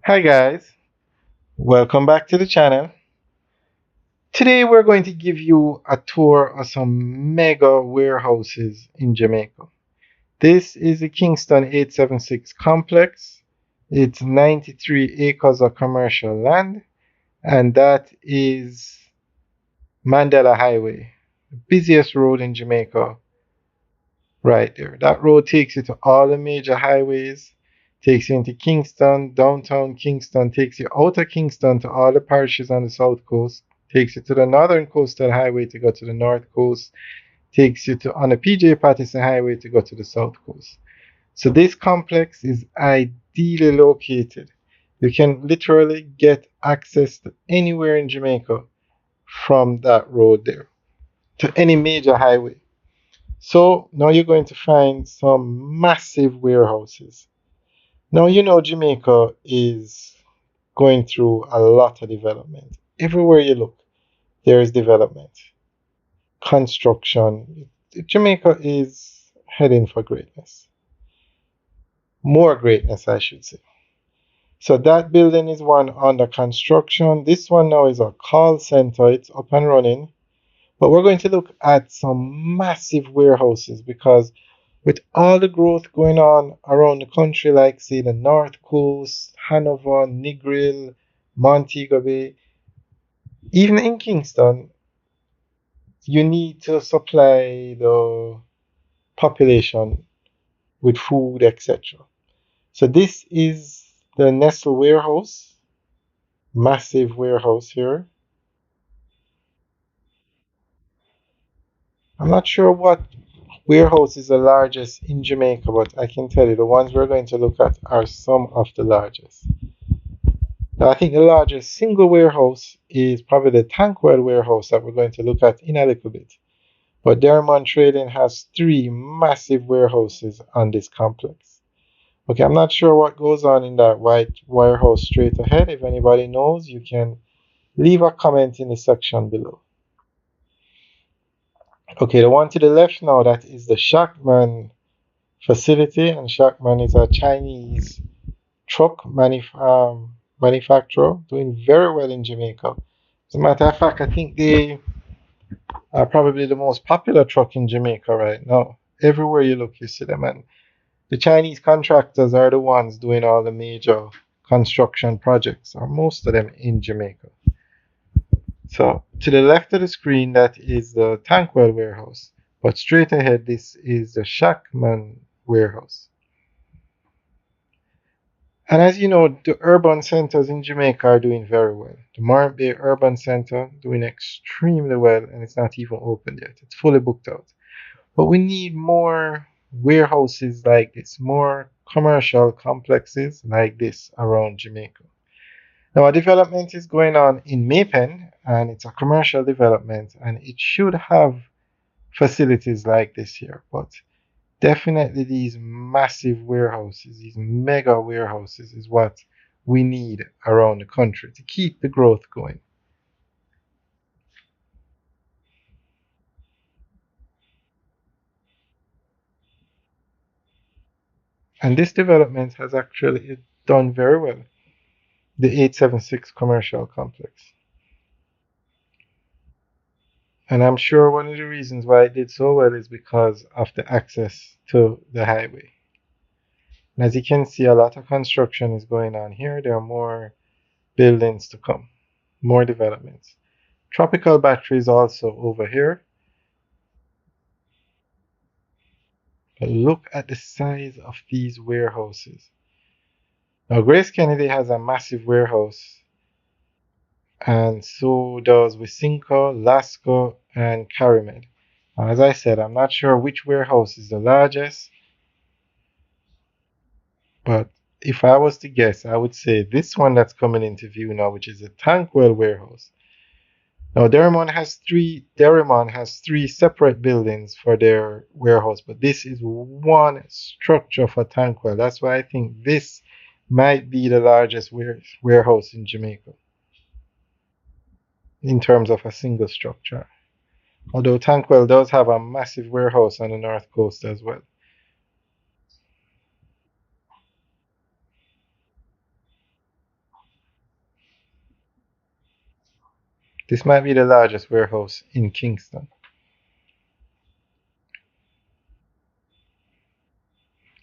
Hi guys, welcome back to the channel. Today we're going to give you a tour of some mega warehouses in Jamaica. This is the Kingston 876 complex. It's 93 acres of commercial land, and that is Mandela Highway, the busiest road in Jamaica right there. That road takes you to all the major highways, takes you into Kingston, downtown Kingston, takes you out of Kingston to all the parishes on the south coast, takes you to the northern coastal highway to go to the north coast, takes you to on the PJ Patterson Highway to go to the south coast. So this complex is ideally located. You can literally get access to anywhere in Jamaica from that road there to any major highway. So now you're going to find some massive warehouses. Now you know Jamaica is going through a lot of development. Everywhere you look, there is development, construction. Jamaica is heading for greatness. More greatness, I should say. So that building is one under construction. This one now is a call center. It's up and running. But we're going to look at some massive warehouses because with all the growth going on around the country, like say the North Coast, Hanover, Negril, Montego Bay, even in Kingston, you need to supply the population with food, etc. So this is the Nestle warehouse, massive warehouse here. I'm not sure what warehouse is the largest in Jamaica, but I can tell you the ones we're going to look at are some of the largest. Now, I think the largest single warehouse is probably the Tankwell warehouse that we're going to look at in a little bit. But Dermont Trading has three massive warehouses on this complex. Okay, I'm not sure what goes on in that white warehouse straight ahead. If anybody knows, you can leave a comment in the section below. Okay, the one to the left now, that is the Shackman facility, and Shackman is a Chinese truck manufacturer doing very well in Jamaica. As a matter of fact, I think they are probably the most popular truck in Jamaica right now. Everywhere you look, you see them, and the Chinese contractors are the ones doing all the major construction projects, or most of them in Jamaica. So to the left of the screen, that is the Tankwell warehouse, but straight ahead, this is the Shackman warehouse. And as you know, the urban centers in Jamaica are doing very well. The Morant Bay Urban Center doing extremely well, and it's not even open yet. It's fully booked out. But we need more warehouses like this, more commercial complexes like this around Jamaica. Now, a development is going on in Maypen, and it's a commercial development, and it should have facilities like this here. But definitely these massive warehouses, these mega warehouses, is what we need around the country to keep the growth going. And this development has actually done very well, the 876 commercial complex. And I'm sure one of the reasons why it did so well is because of the access to the highway. And as you can see, a lot of construction is going on here. There are more buildings to come, more developments. Tropical batteries also over here. But look at the size of these warehouses. Now, Grace Kennedy has a massive warehouse, and so does Wysinco, Lasco, and Carimed. As I said, I'm not sure which warehouse is the largest, but if I was to guess, I would say this one that's coming into view now, which is the Tankwell warehouse. Now, Derrimon has three separate buildings for their warehouse, but this is one structure for Tankwell. That's why I think this might be the largest warehouse in Jamaica in terms of a single structure. Although Tankwell does have a massive warehouse on the north coast as well. This might be the largest warehouse in Kingston.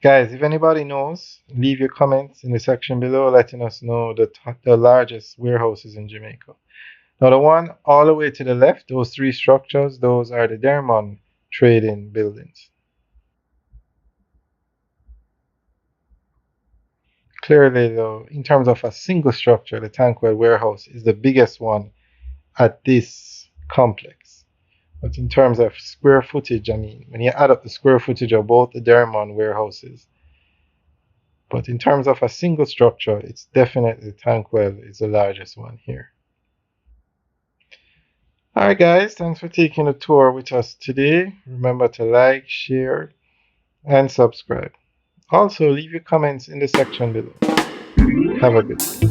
Guys, if anybody knows, leave your comments in the section below letting us know the largest warehouses in Jamaica. Now, the one all the way to the left, those three structures, those are the Dermon trading buildings. Clearly, though, in terms of a single structure, the Tankwell warehouse is the biggest one at this complex. But in terms of square footage, I mean, when you add up the square footage of both the Dermon warehouses, but in terms of a single structure, it's definitely Tankwell is the largest one here. Alright guys, thanks for taking a tour with us today. Remember to like, share, and subscribe. Also, leave your comments in the section below. Have a good day.